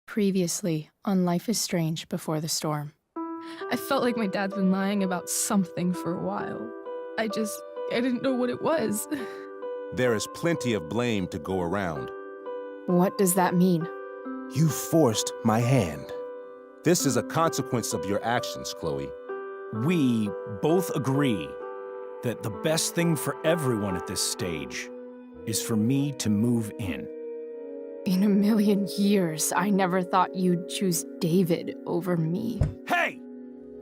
Previously on Life is Strange Before the Storm. I felt like my dad's been lying about something for a while. I didn't know what it was. There is plenty of blame to go around. What does that mean? You forced my hand. This is a consequence of your actions, Chloe. We both agree that the best thing for everyone at this stage is for me to move in. In a million years, I never thought you'd choose David over me. Hey!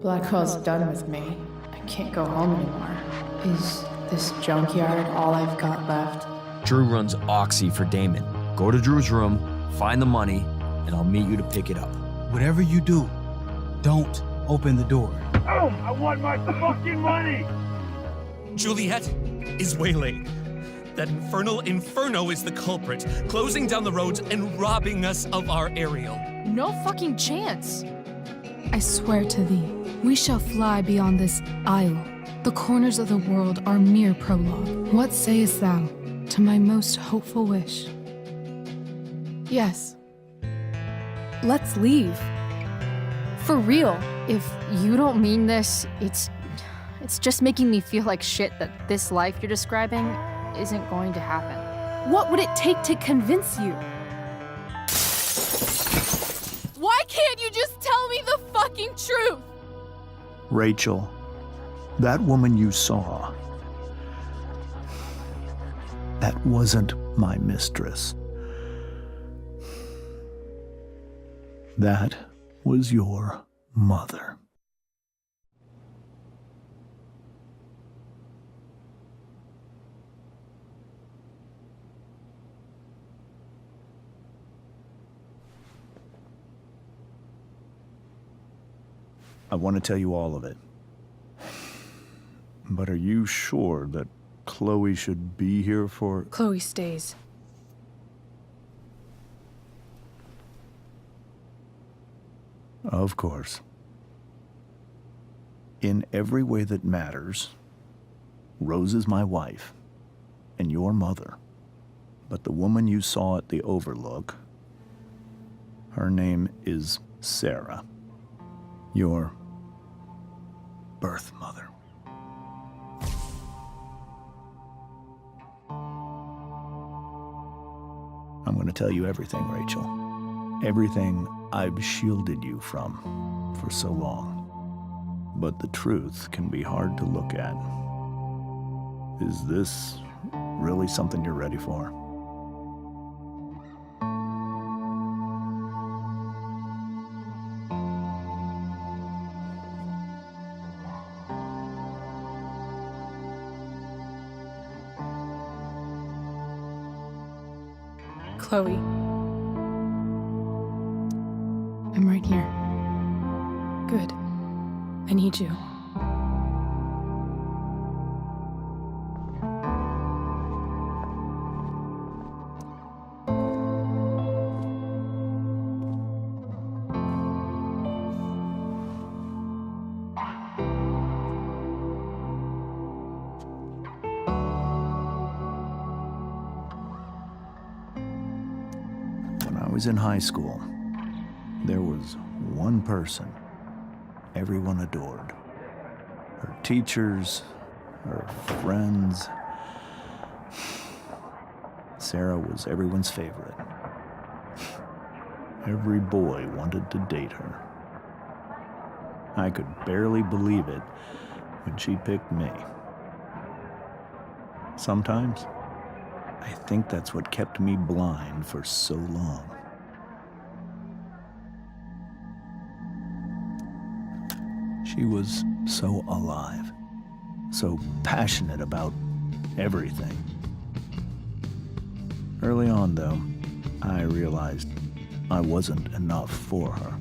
Blackwell's done with me. I can't go home anymore. Is this junkyard all I've got left? Drew runs Oxy for Damon. Go to Drew's room, find the money, and I'll meet you to pick it up. Whatever you do, don't open the door. Oh, I want my fucking money! Juliet is waylaid. That infernal Inferno is the culprit, closing down the roads and robbing us of our aerial. No fucking chance. I swear to thee, we shall fly beyond this isle. The corners of the world are mere prologue. What sayest thou to my most hopeful wish? Yes. Let's leave. For real. If you don't mean this, it's just making me feel like shit that this life you're describing isn't going to happen. What would it take to convince you? Why can't you just tell me the fucking truth? Rachel, that woman you saw, that wasn't my mistress. That was your mother. I want to tell you all of it. But are you sure that Chloe should be here for... Chloe stays. Of course. In every way that matters, Rose is my wife and your mother. But the woman you saw at the Overlook, her name is Sarah. Your birth mother. I'm going to tell you everything, Rachel. Everything I've shielded you from for so long. But the truth can be hard to look at. Is this really something you're ready for? Chloe. I'm right here. Good. I need you. When I was in high school, there was one person everyone adored. Her teachers, her friends. Sarah was everyone's favorite. Every boy wanted to date her. I could barely believe it when she picked me. Sometimes, I think that's what kept me blind for so long. She was so alive, so passionate about everything. Early on, though, I realized I wasn't enough for her.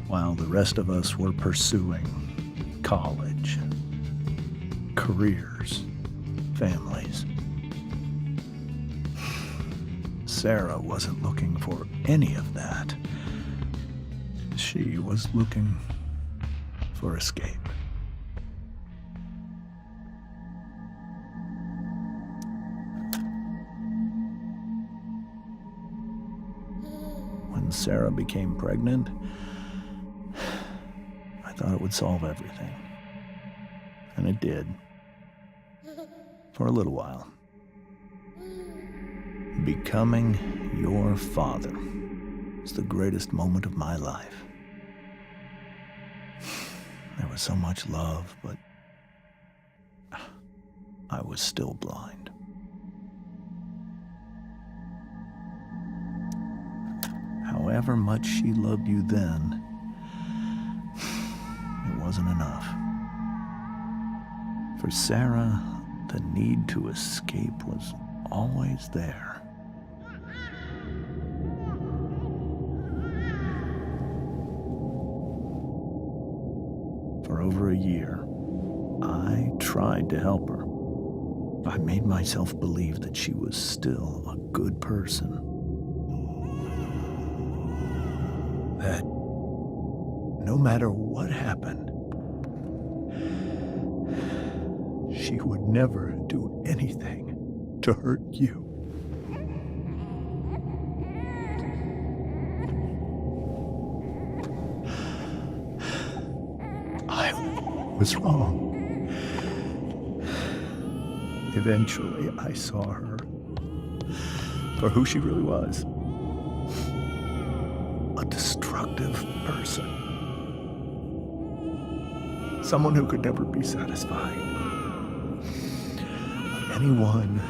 While the rest of us were pursuing college, careers, families, Sarah wasn't looking for any of that. She was looking for escape. when Sarah became pregnant, I thought it would solve everything. And it did. For a little while. Becoming your father was the greatest moment of my life. There was so much love, but I was still blind. However much she loved you then, it wasn't enough. For Sarah, the need to escape was always there. For over a year, I tried to help her. I made myself believe that she was still a good person. That no matter what happened, she would never do anything to hurt you. I was wrong. Eventually, I saw her for who she really was. A destructive person. Someone who could never be satisfied. Anyone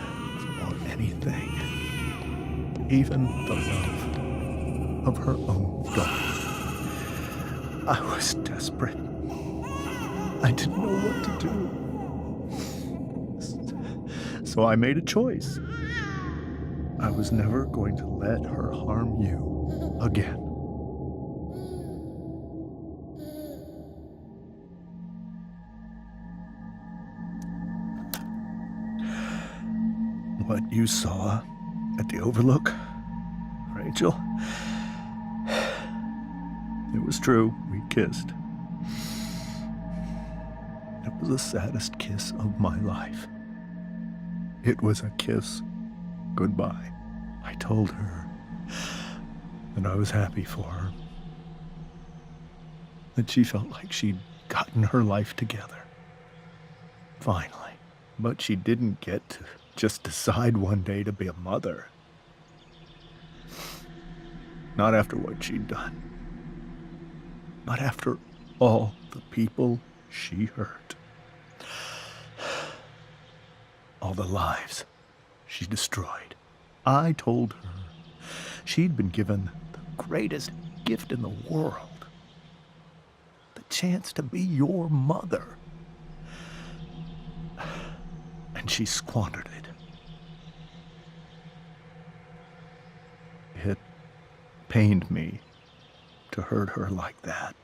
or anything. Even the love of her own daughter. I was desperate. I didn't know what to do. So I made a choice. I was never going to let her harm you again. What you saw at the Overlook, Rachel, it was true. We kissed. It was the saddest kiss of my life. It was a kiss goodbye. I told her that I was happy for her. That she felt like she'd gotten her life together. Finally. But she didn't get to just decide one day to be a mother. Not after what she'd done. Not after all the people she hurt. All the lives she destroyed. I told her she'd been given the greatest gift in the world. The chance to be your mother. And she squandered it. It pained me to hurt her like that.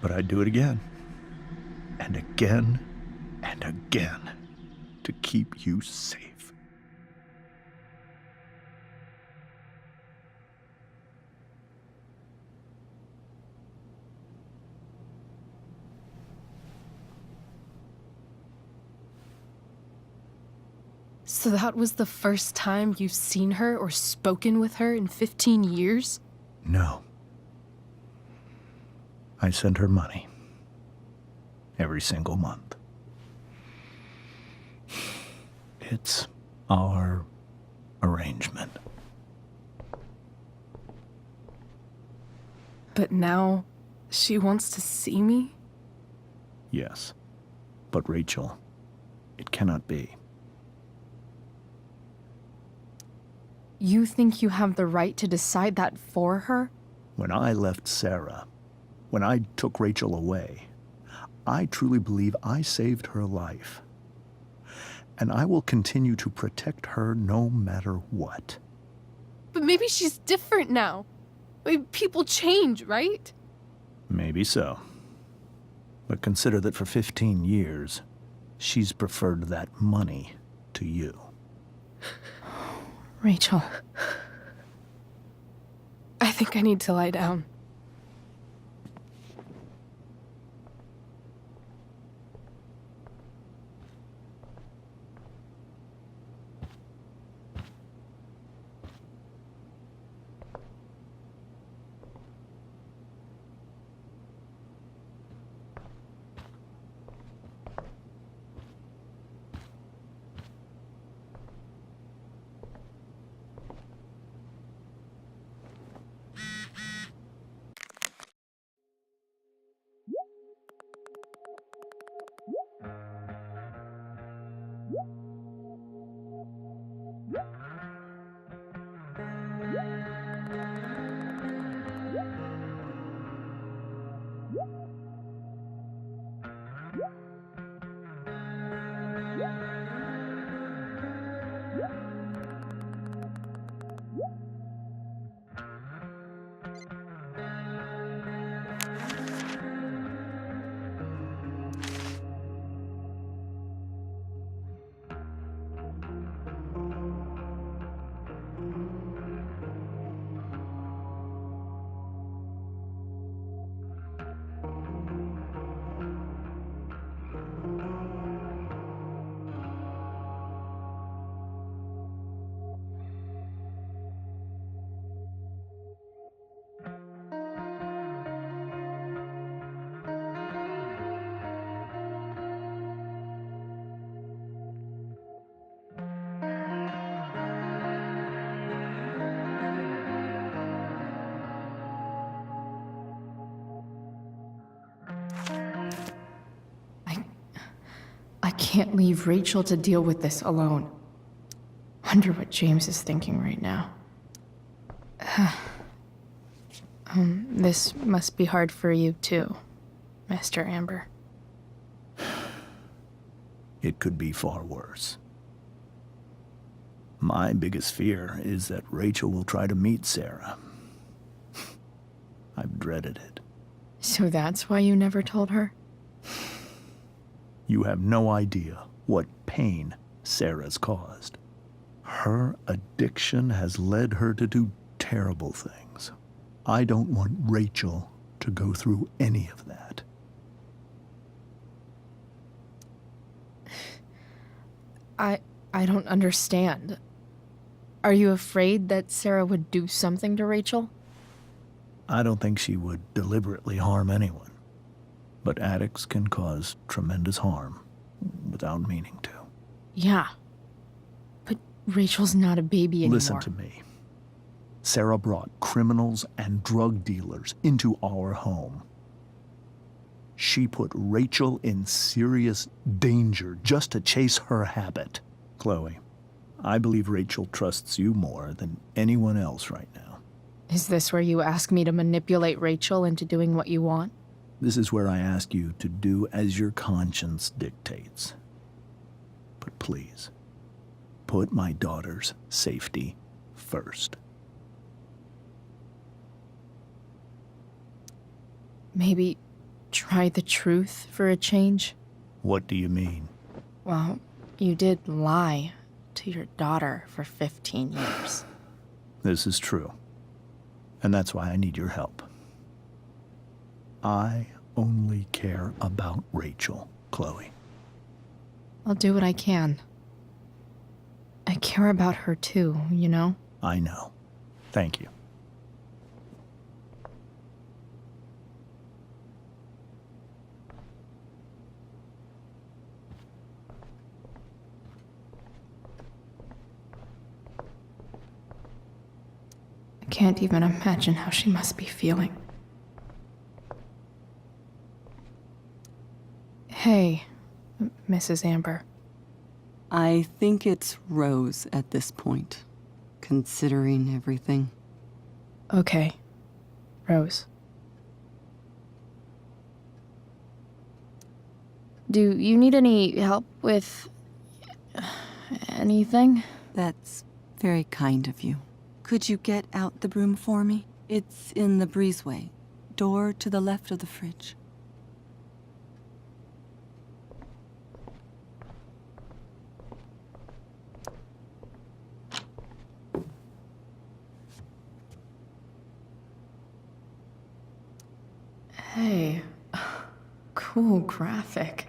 But I'd do it again. And again. And again, to keep you safe. So that was the first time you've seen her or spoken with her in 15 years? No. I sent her money. Every single month. It's our arrangement. But now, she wants to see me? Yes. But Rachel, it cannot be. You think you have the right to decide that for her? When I left Sarah, when I took Rachel away, I truly believe I saved her life. And I will continue to protect her no matter what. But maybe she's different now. Maybe people change, right? Maybe so. But consider that for 15 years, she's preferred that money to you. Rachel. I think I need to lie down. can't leave Rachel to deal with this alone. Wonder what James is thinking right now. This must be hard for you too, Mr. Amber. It could be far worse. My biggest fear is that Rachel will try to meet Sarah. I've dreaded it. So that's why you never told her? You have no idea what pain Sarah's caused. Her addiction has led her to do terrible things. I don't want Rachel to go through any of that. I don't understand. Are you afraid that Sarah would do something to Rachel? I don't think she would deliberately harm anyone. But addicts can cause tremendous harm without meaning to. Yeah. But Rachel's not a baby anymore. Listen to me. Sarah brought criminals and drug dealers into our home. She put Rachel in serious danger just to chase her habit. Chloe, I believe Rachel trusts you more than anyone else right now. Is this where you ask me to manipulate Rachel into doing what you want? This is where I ask you to do as your conscience dictates. But please, put my daughter's safety first. Maybe try the truth for a change? What do you mean? Well, you did lie to your daughter for 15 years. This is true. And that's why I need your help. I only care about Rachel, Chloe. I'll do what I can. I care about her too, you know? I know. Thank you. I can't even imagine how she must be feeling. Hey, Mrs. Amber. I think it's Rose at this point, considering everything. Okay, Rose. Do you need any help with anything? That's very kind of you. Could you get out the broom for me? It's in the breezeway, door to the left of the fridge. Hey, cool graphic.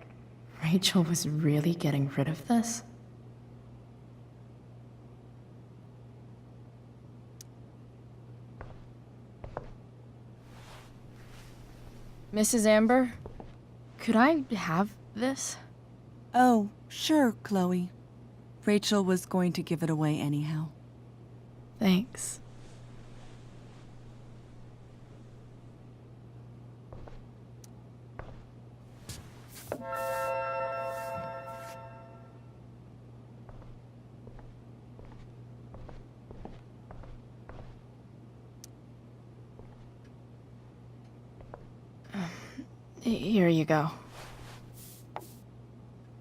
Rachel was really getting rid of this? Mrs. Amber, could I have this? Oh, sure, Chloe. Rachel was going to give it away anyhow. Thanks. Here you go.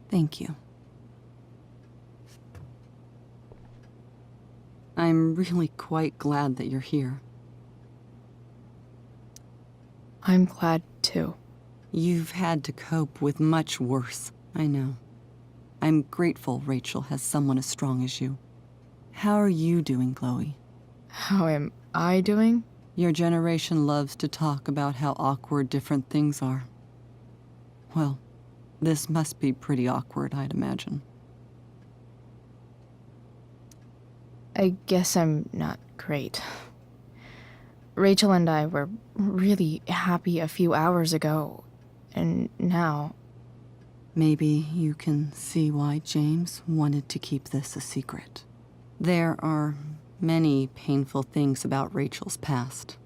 Thank you. I'm really quite glad that you're here. I'm glad too. You've had to cope with much worse, I know. I'm grateful Rachel has someone as strong as you. How are you doing, Chloe? How am I doing? Your generation loves to talk about how awkward different things are. Well, this must be pretty awkward, I'd imagine. I guess I'm not great. Rachel and I were really happy a few hours ago, and now... Maybe you can see why James wanted to keep this a secret. There are many painful things about Rachel's past,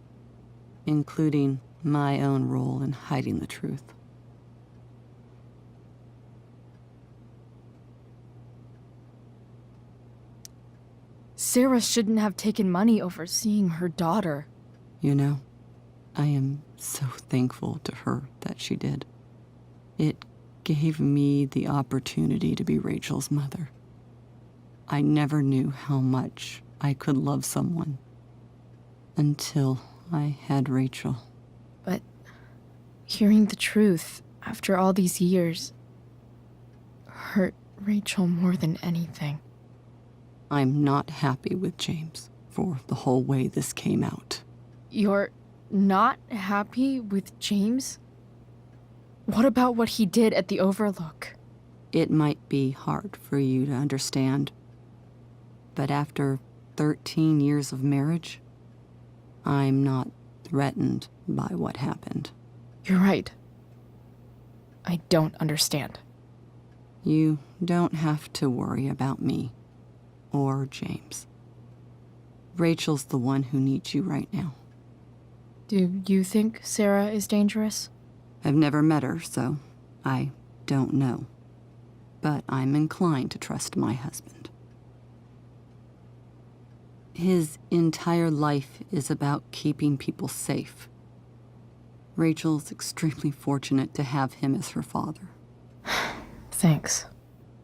including my own role in hiding the truth. Sarah shouldn't have taken money over seeing her daughter. You know, I am so thankful to her that she did. It gave me the opportunity to be Rachel's mother. I never knew how much I could love someone until I had Rachel. But hearing the truth after all these years hurt Rachel more than anything. I'm not happy with James for the whole way this came out. You're not happy with James? What about what he did at the Overlook? It might be hard for you to understand, but after 13 years of marriage, I'm not threatened by what happened. You're right. I don't understand. You don't have to worry about me or James. Rachel's the one who needs you right now. Do you think Sarah is dangerous? I've never met her, so I don't know. But I'm inclined to trust my husband. His entire life is about keeping people safe. Rachel's extremely fortunate to have him as her father. Thanks.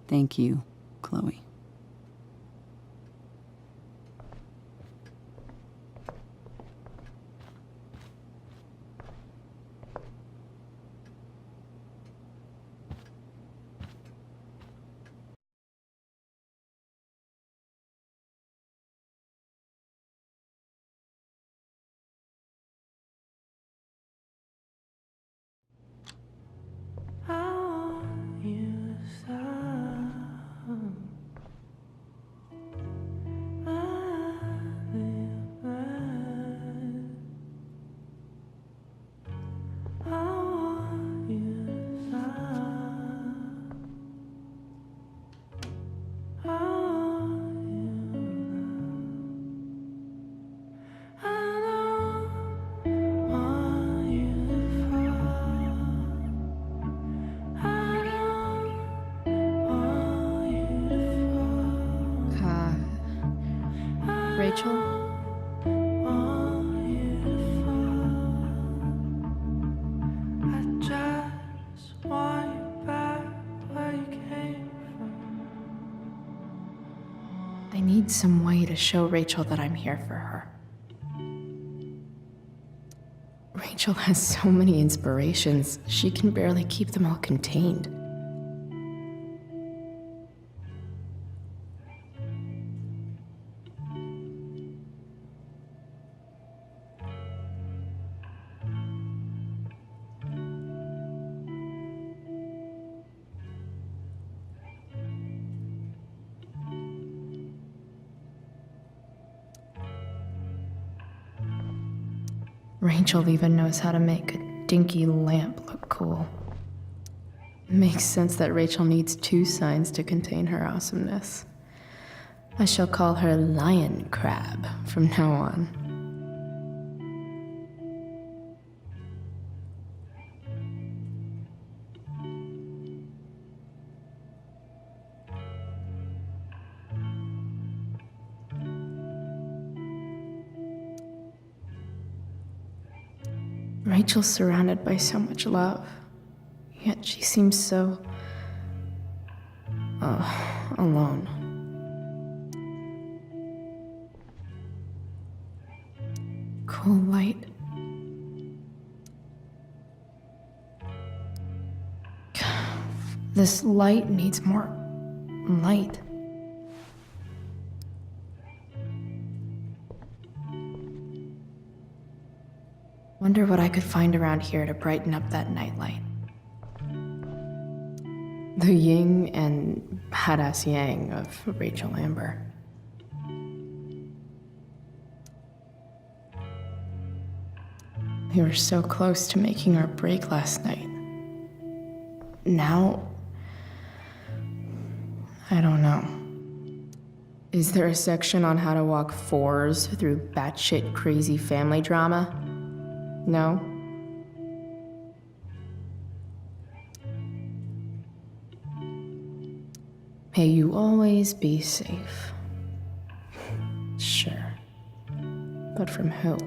Thank you, Chloe. Rachel? I need some way to show Rachel that I'm here for her. Rachel has so many inspirations, she can barely keep them all contained. Rachel even knows how to make a dinky lamp look cool. Makes sense that Rachel needs 2 signs to contain her awesomeness. I shall call her Lion Crab from now on. Rachel's surrounded by so much love, yet she seems so... alone. Cool light. This light needs more light. Wonder what I could find around here to brighten up that nightlight. The yin and badass yang of Rachel Amber. We were so close to making our break last night. Now, I don't know. Is there a section on how to walk 4s through batshit crazy family drama? No? May you always be safe. Sure. But from who?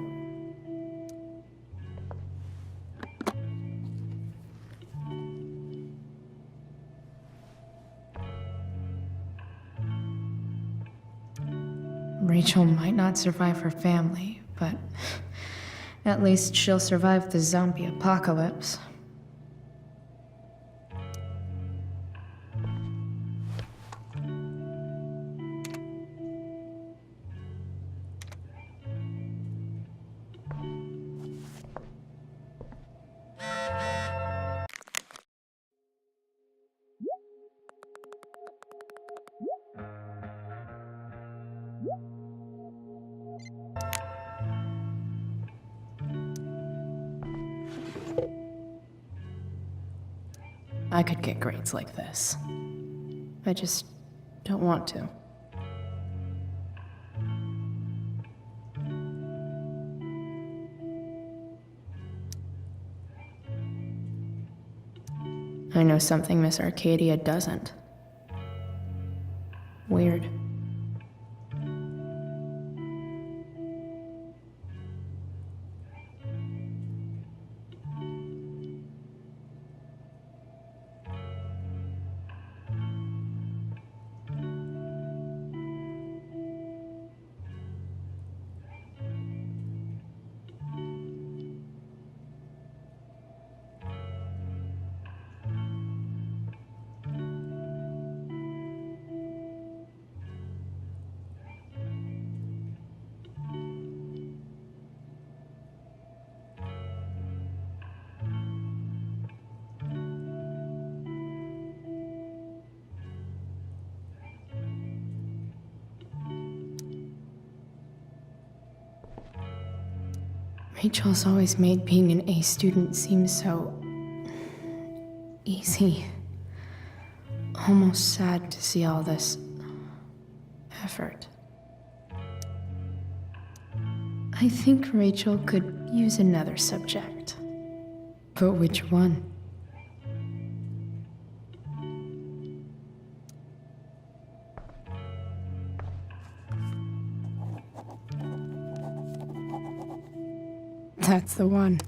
Rachel might not survive her family, but at least she'll survive the zombie apocalypse. I could get grades like this. I just don't want to. I know something Miss Arcadia doesn't. Weird. Rachel's always made being an A student seem so easy. Almost sad to see all this effort. I think Rachel could use another subject. But which one? That's the one.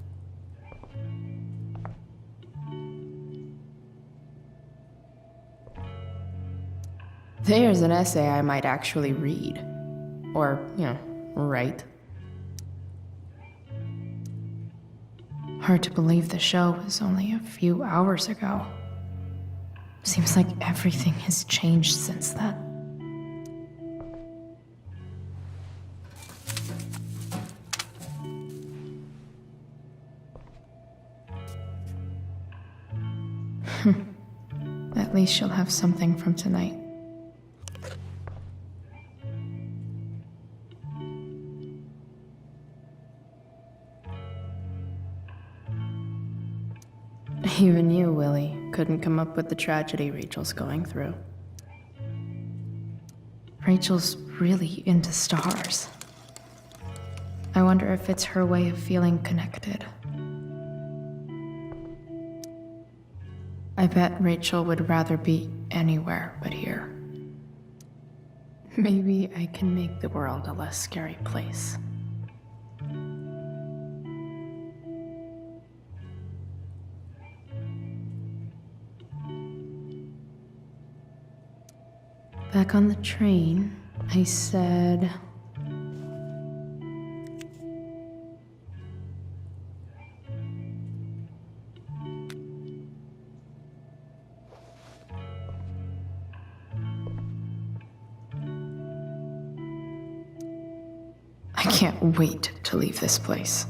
There's an essay I might actually read. Or, write. Hard to believe the show was only a few hours ago. Seems like everything has changed since then. At least she'll have something from tonight. Even you, Willie, couldn't come up with the tragedy Rachel's going through. Rachel's really into stars. I wonder if it's her way of feeling connected. I bet Rachel would rather be anywhere but here. Maybe I can make the world a less scary place. Back on the train, I said... I can't wait to leave this place.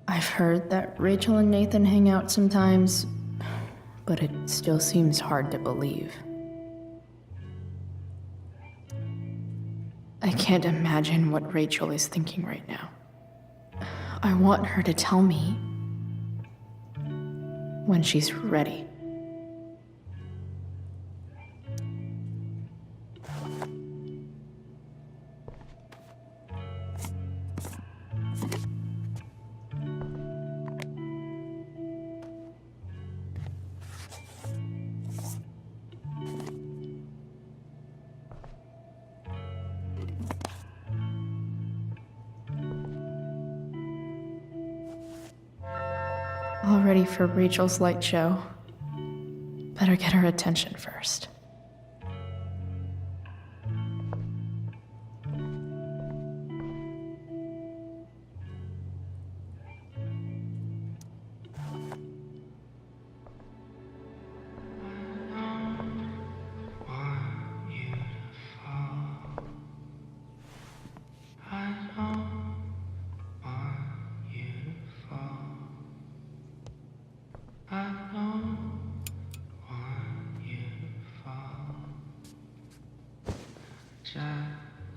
I've heard that Rachel and Nathan hang out sometimes, but it still seems hard to believe. I can't imagine what Rachel is thinking right now. I want her to tell me when she's ready. All ready for Rachel's light show. Better get her attention first.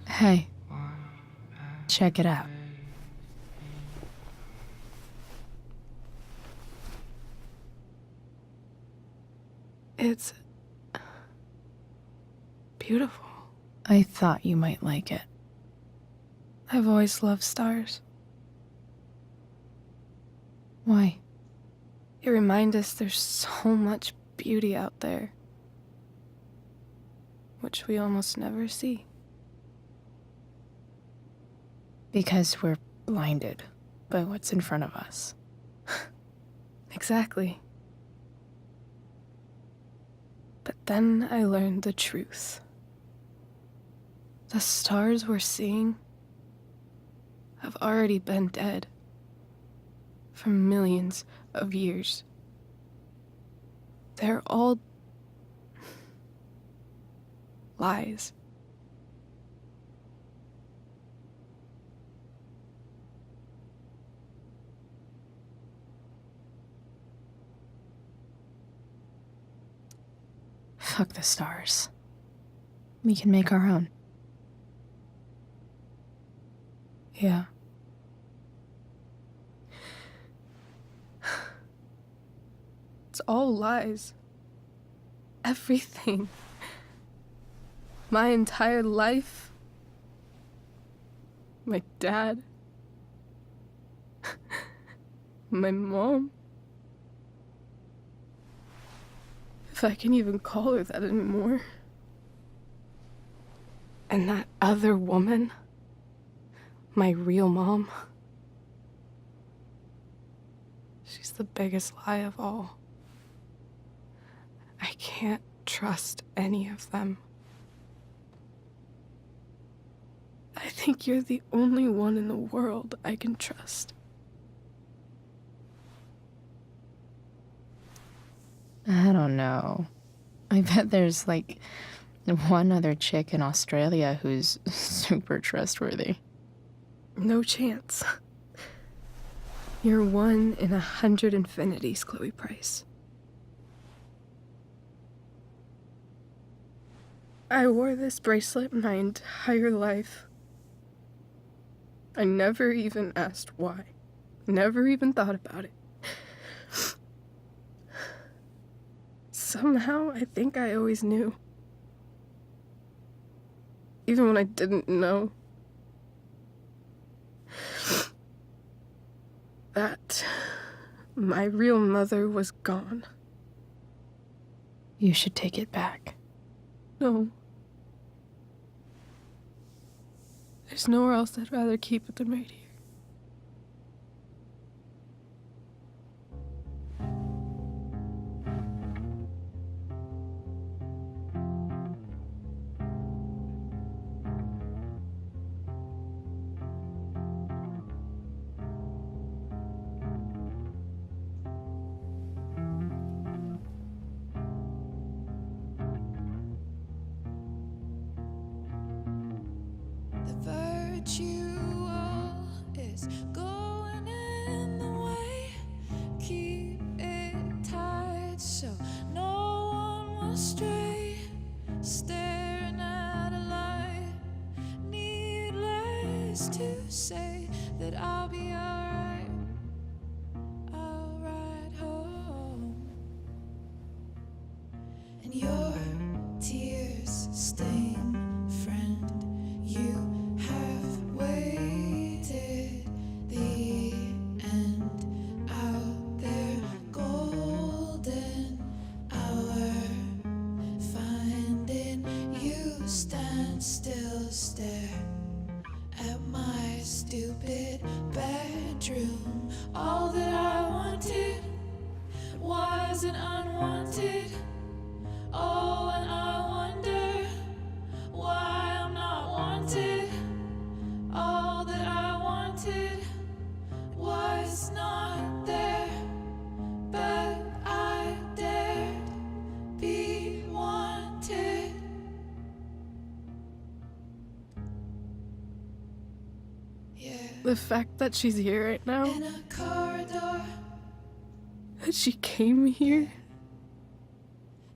Hey, check it out. It's beautiful. I thought you might like it. I've always loved stars. Why? They remind us there's so much beauty out there, which we almost never see. Because we're blinded by what's in front of us. Exactly. But then I learned the truth. The stars we're seeing have already been dead for millions of years. They're all lies. Fuck the stars. We can make our own. Yeah. It's all lies. Everything. My entire life. My dad. My mom. If I can even call her that anymore. And that other woman, my real mom, she's the biggest lie of all. I can't trust any of them. I think you're the only one in the world I can trust. I don't know. I bet there's like one other chick in Australia who's super trustworthy. No chance. You're 1 in 100 infinities, Chloe Price. I wore this bracelet my entire life. I never even asked why. Never even thought about it. Somehow, I think I always knew. Even when I didn't know. That my real mother was gone. You should take it back. No. There's nowhere else I'd rather keep it than right here. Virtual is going in the way. Keep it tight so no one will stray. Staring at a light. Needless to say that I'll be alright. I'll ride home. And your tears stain, friend. You have waited the end out there, golden hour. Finding you stand still, stare at my stupid bedroom. All that I wanted The fact that she's here right now, in a corridor, that she came here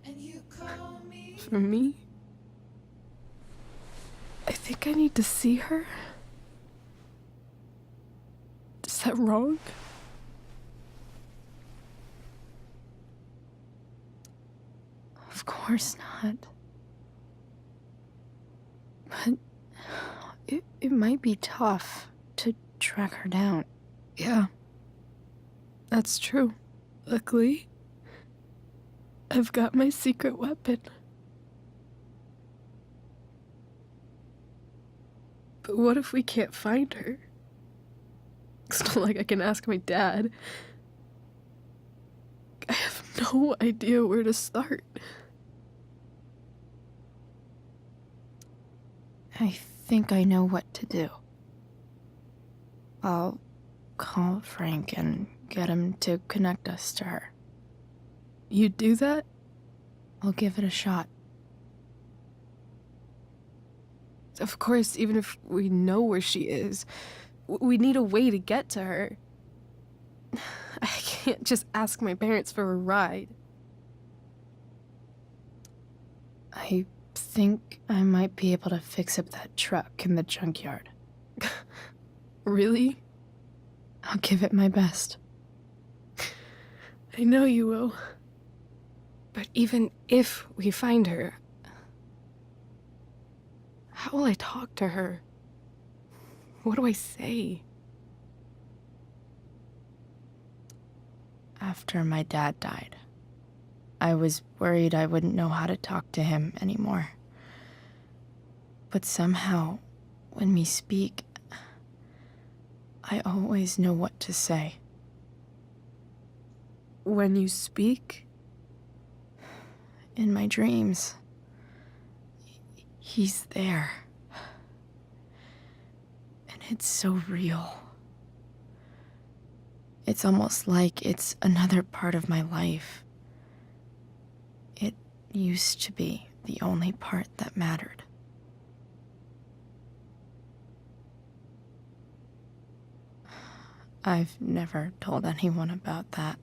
and you call me. for me. I think I need to see her. Is that wrong? Of course not. But it might be tough to track her down. Yeah, that's true. Luckily, I've got my secret weapon. But what if we can't find her? It's not like I can ask my dad. I have no idea where to start. I think I know what to do. I'll call Frank and get him to connect us to her. You do that? I'll give it a shot. Of course, even if we know where she is, we need a way to get to her. I can't just ask my parents for a ride. I think I might be able to fix up that truck in the junkyard. Really? I'll give it my best. I know you will. But even if we find her, how will I talk to her? What do I say? After my dad died, I was worried I wouldn't know how to talk to him anymore. But somehow, when we speak, I always know what to say. When you speak? In my dreams. He's there. And it's so real. It's almost like it's another part of my life. It used to be the only part that mattered. I've never told anyone about that.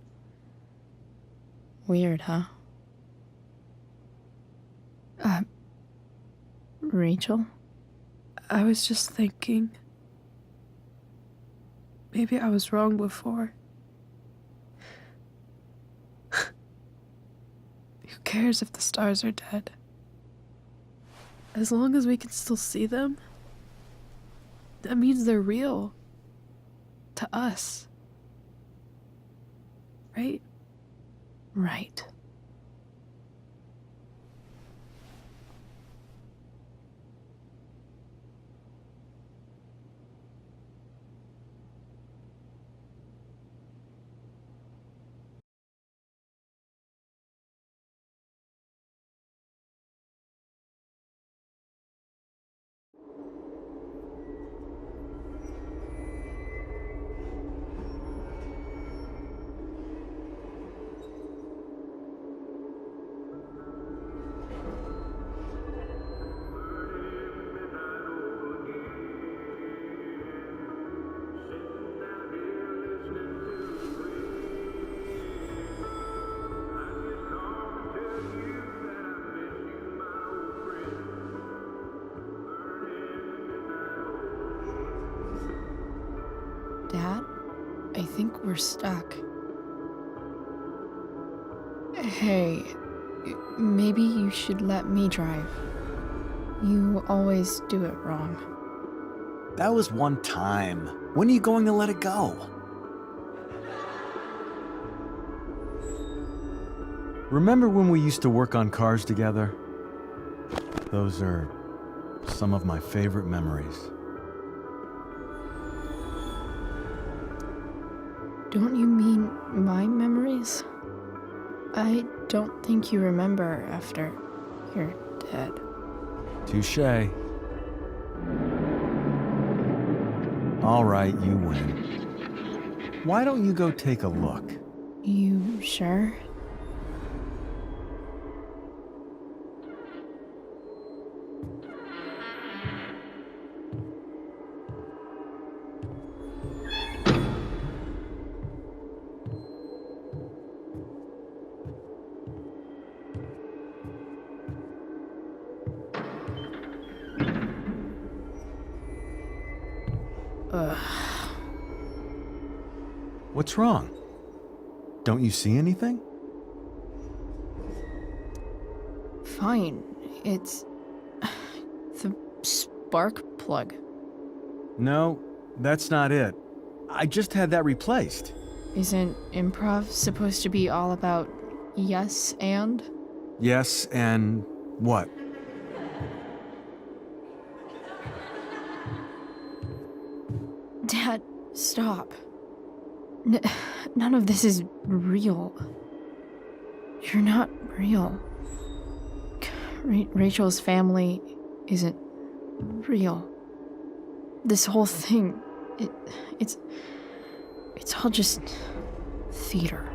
Weird, huh? Rachel? I was just thinking. Maybe I was wrong before. Who cares if the stars are dead? As long as we can still see them, that means they're real. To us. Right? Right. Dad, I think we're stuck. Hey, maybe you should let me drive. You always do it wrong. That was one time. When are you going to let it go? Remember when we used to work on cars together? Those are some of my favorite memories. Don't you mean my memories? I don't think you remember after you're dead. Touché. All right, you win. Why don't you go take a look? You sure? What's wrong? Don't you see anything? Fine. It's the spark plug. No, that's not it. I just had that replaced. Isn't improv supposed to be all about yes and? Yes, and what? Dad, stop. None of this is real. You're not real. Rachel's family isn't real. This whole thing, it's all just theater.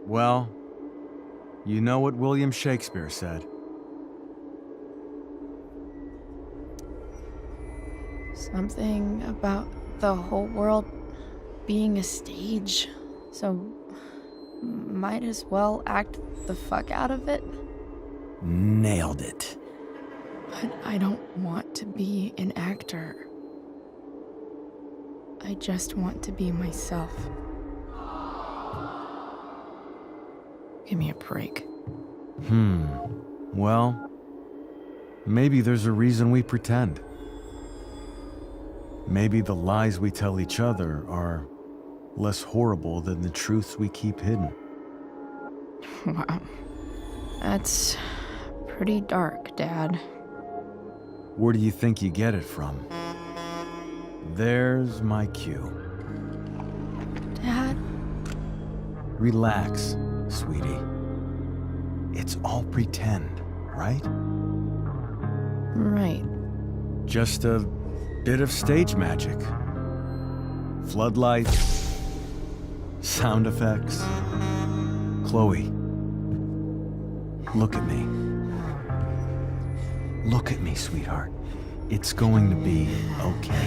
Well, you know what William Shakespeare said. Something about the whole world being a stage, so might as well act the fuck out of it. Nailed it. But I don't want to be an actor. I just want to be myself. Give me a break. Well, maybe there's a reason we pretend. Maybe the lies we tell each other are less horrible than the truths we keep hidden. Wow. That's pretty dark, Dad. Where do you think you get it from? There's my cue. Dad? Relax, sweetie. It's all pretend, right? Right. Just a bit of stage magic. Floodlights, sound effects. Chloe, look at me. Look at me, sweetheart. It's going to be okay.